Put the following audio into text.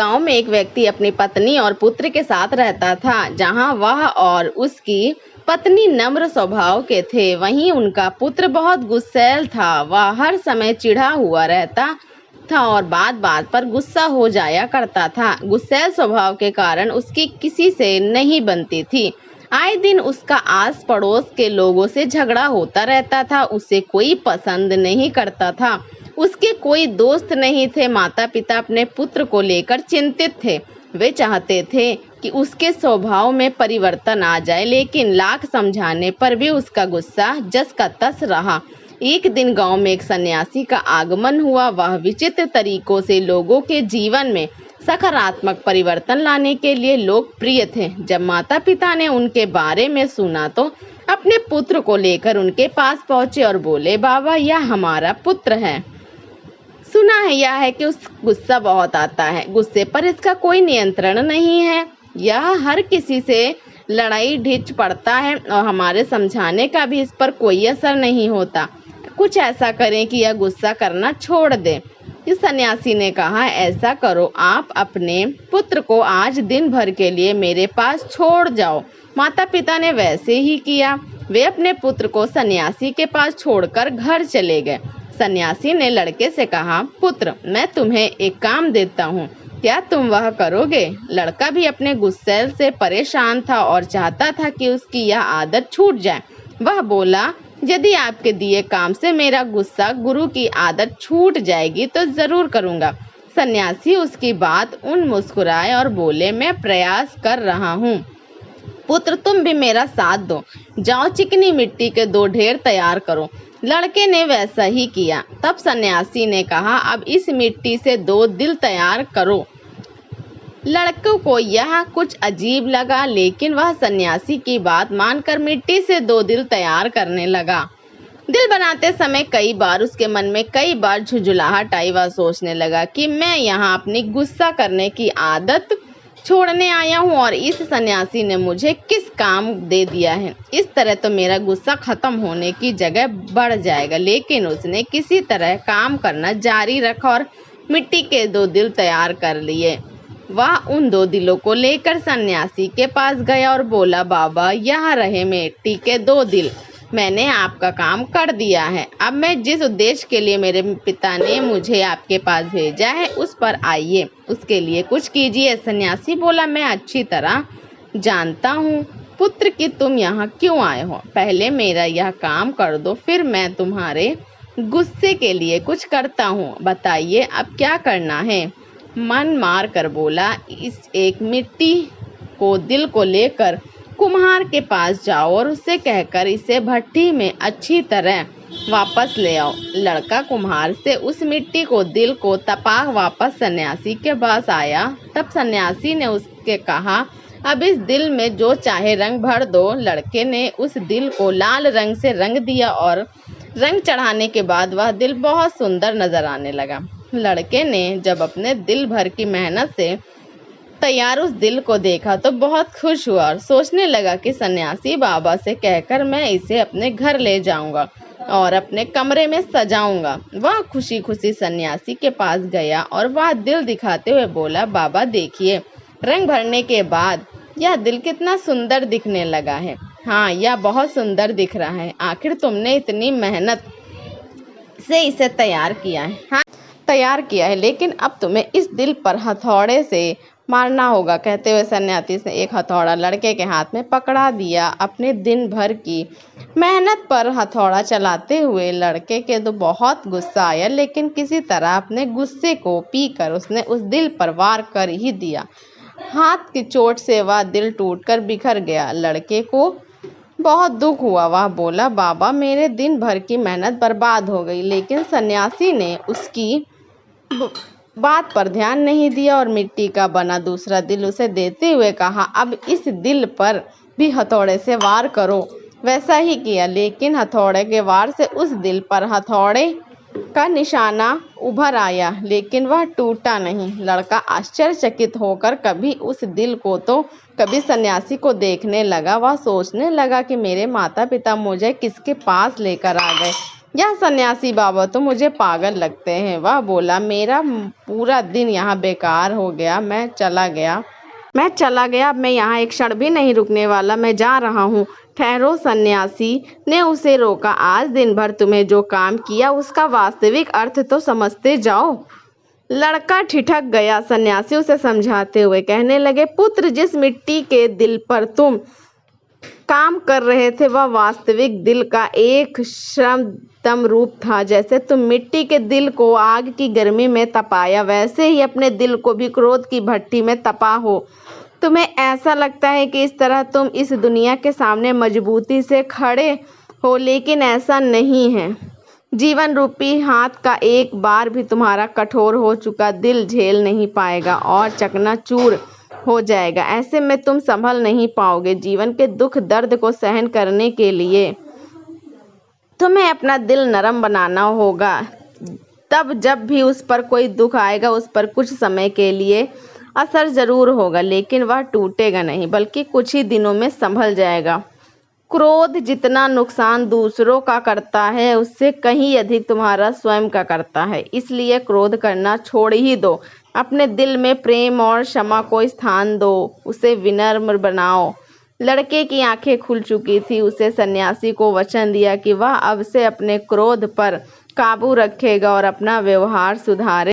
गांव में एक व्यक्ति अपनी पत्नी और पुत्र के साथ रहता था। जहां वह और उसकी पत्नी नम्र स्वभाव के थे, वहीं उनका पुत्र बहुत गुस्सैल था। वह हर समय चिढ़ा हुआ रहता था और बात बात पर गुस्सा हो जाया करता था। गुस्सैल स्वभाव के कारण उसकी किसी से नहीं बनती थी। आए दिन उसका आस पड़ोस के लोगों से झगड़ा होता रहता था। उसे कोई पसंद नहीं करता था। उसके कोई दोस्त नहीं थे। माता पिता अपने पुत्र को लेकर चिंतित थे। वे चाहते थे कि उसके स्वभाव में परिवर्तन आ जाए, लेकिन लाख समझाने पर भी उसका गुस्सा जस का तस रहा। एक दिन गांव में एक सन्यासी का आगमन हुआ। वह विचित्र तरीकों से लोगों के जीवन में सकारात्मक परिवर्तन लाने के लिए लोकप्रिय थे। जब माता पिता ने उनके बारे में सुना तो अपने पुत्र को लेकर उनके पास पहुंचे और बोले, बाबा, यह हमारा पुत्र है। सुना है यह है कि उस गुस्सा बहुत आता है। गुस्से पर इसका कोई नियंत्रण नहीं है। यह हर किसी से लड़ाई ढिच पड़ता है और हमारे समझाने का भी इस पर कोई असर नहीं होता। कुछ ऐसा करें कि यह गुस्सा करना छोड़ दे। इस सन्यासी ने कहा, ऐसा करो, आप अपने पुत्र को आज दिन भर के लिए मेरे पास छोड़ जाओ। माता पिता ने वैसे ही किया। वे अपने पुत्र को सन्यासी के पास छोड़कर घर चले गए। सन्यासी ने लड़के से कहा, पुत्र, मैं तुम्हें एक काम देता हूँ, क्या तुम वह करोगे? लड़का भी अपने गुस्से से परेशान था और चाहता था कि उसकी यह आदत छूट जाए। वह बोला, यदि आपके दिए काम से मेरा गुस्सा गुरु की आदत छूट जाएगी तो जरूर करूँगा। सन्यासी उसकी बात उन मुस्कुराए और बोले, मैं प्रयास कर रहा हूँ। पुत्र, तुम भी मेरा साथ दो। जाओ, चिकनी मिट्टी के 2 ढेर तैयार करो। लड़के ने वैसा ही किया। तब सन्यासी ने कहा, अब इस मिट्टी से 2 दिल तैयार करो। लड़कों को यह कुछ अजीब लगा, लेकिन वह सन्यासी की बात मानकर मिट्टी से 2 दिल तैयार करने लगा। दिल बनाते समय कई बार उसके मन में कई बार झुंझुलाहट आई। वह सोचने लगा कि मैं यहाँ अपनी गुस्सा करने की आदत छोड़ने आया हूँ और इस सन्यासी ने मुझे किस काम दे दिया है। इस तरह तो मेरा गुस्सा खत्म होने की जगह बढ़ जाएगा। लेकिन उसने किसी तरह काम करना जारी रखा और मिट्टी के 2 दिल तैयार कर लिए। वह उन 2 दिलों को लेकर सन्यासी के पास गया और बोला, बाबा, यह रहे मिट्टी के 2 दिल। मैंने आपका काम कर दिया है। अब मैं जिस उद्देश्य के लिए मेरे पिता ने मुझे आपके पास भेजा है उस पर आइए, उसके लिए कुछ कीजिए। सन्यासी बोला, मैं अच्छी तरह जानता हूँ पुत्र कि तुम यहाँ क्यों आए हो। पहले मेरा यह काम कर दो, फिर मैं तुम्हारे गुस्से के लिए कुछ करता हूँ। बताइए अब क्या करना है। मन मार कर बोला, इस एक मिट्टी को दिल को लेकर कुम्हार के पास जाओ और उससे कहकर इसे भट्टी में अच्छी तरह वापस ले आओ। लड़का कुम्हार से उस मिट्टी को दिल को तपा वापस सन्यासी के पास आया। तब सन्यासी ने उसके कहा, अब इस दिल में जो चाहे रंग भर दो। लड़के ने उस दिल को लाल रंग से रंग दिया और रंग चढ़ाने के बाद वह दिल बहुत सुंदर नजर आने लगा। लड़के ने जब अपने दिल भर की मेहनत से तैयार उस दिल को देखा तो बहुत खुश हुआ और सोचने लगा कि सन्यासी बाबा से कहकर मैं इसे अपने घर ले जाऊंगा और अपने कमरे में सजाऊंगा। वह खुशी खुशी सन्यासी के पास गया और वह दिल दिखाते हुए बोला, बाबा देखिए, रंग भरने के बाद यह दिल कितना सुंदर दिखने लगा है। हाँ, यह बहुत सुंदर दिख रहा है। आखिर तुमने इतनी मेहनत से इसे तैयार किया है। हाँ, तैयार किया है, लेकिन अब तुम्हें इस दिल पर हथौड़े से मारना होगा। कहते हुए सन्यासी ने एक हथौड़ा लड़के के हाथ में पकड़ा दिया। अपने दिन भर की मेहनत पर हथौड़ा चलाते हुए लड़के के तो बहुत गुस्सा आया, लेकिन किसी तरह अपने गुस्से को पीकर उसने उस दिल पर वार कर ही दिया। हाथ की चोट से वह दिल टूटकर बिखर गया। लड़के को बहुत दुख हुआ। वह बोला, बाबा, मेरे दिन भर की मेहनत बर्बाद हो गई। लेकिन सन्यासी ने उसकी बात पर ध्यान नहीं दिया और मिट्टी का बना दूसरा दिल उसे देते हुए कहा, अब इस दिल पर भी हथौड़े से वार करो। वैसा ही किया, लेकिन हथौड़े के वार से उस दिल पर हथौड़े का निशाना उभर आया, लेकिन वह टूटा नहीं। लड़का आश्चर्यचकित होकर कभी उस दिल को तो कभी सन्यासी को देखने लगा। वह सोचने लगा कि मेरे माता पिता मुझे किसके पास लेकर आ गए। यह सन्यासी बाबा तो मुझे पागल लगते हैं। वह बोला, मेरा पूरा दिन यहाँ बेकार हो गया, मैं चला गया, अब मैं यहाँ एक क्षण भी नहीं रुकने वाला, मैं जा रहा हूँ। ठहरो, सन्यासी ने उसे रोका। आज दिन भर तुम्हें जो काम किया उसका वास्तविक अर्थ तो समझते जाओ। लड़का ठिठक गया। सन्यासी उसे समझाते हुए कहने लगे, पुत्र, जिस मिट्टी के दिल पर तुम काम कर रहे थे वह वास्तविक दिल का एक श्रमदम रूप था। जैसे तुम मिट्टी के दिल को आग की गर्मी में तपाया, वैसे ही अपने दिल को भी क्रोध की भट्टी में तपा हो। तुम्हें ऐसा लगता है कि इस तरह तुम इस दुनिया के सामने मजबूती से खड़े हो, लेकिन ऐसा नहीं है। जीवन रूपी हाथ का एक बार भी तुम्हारा कठोर हो चुका दिल झेल नहीं पाएगा और चकनाचूर हो जाएगा। ऐसे में तुम संभल नहीं पाओगे। जीवन के दुख दर्द को सहन करने के लिए तुम्हें अपना दिल नरम बनाना होगा। तब जब भी उस पर कोई दुख आएगा, उस पर कुछ समय के लिए असर जरूर होगा, लेकिन वह टूटेगा नहीं, बल्कि कुछ ही दिनों में संभल जाएगा। क्रोध जितना नुकसान दूसरों का करता है, उससे कहीं अधिक तुम्हारा स्वयं का करता है। इसलिए क्रोध करना छोड़ ही दो। अपने दिल में प्रेम और क्षमा को स्थान दो, उसे विनम्र बनाओ। लड़के की आंखें खुल चुकी थी। उसे सन्यासी को वचन दिया कि वह अब से अपने क्रोध पर काबू रखेगा और अपना व्यवहार सुधारे।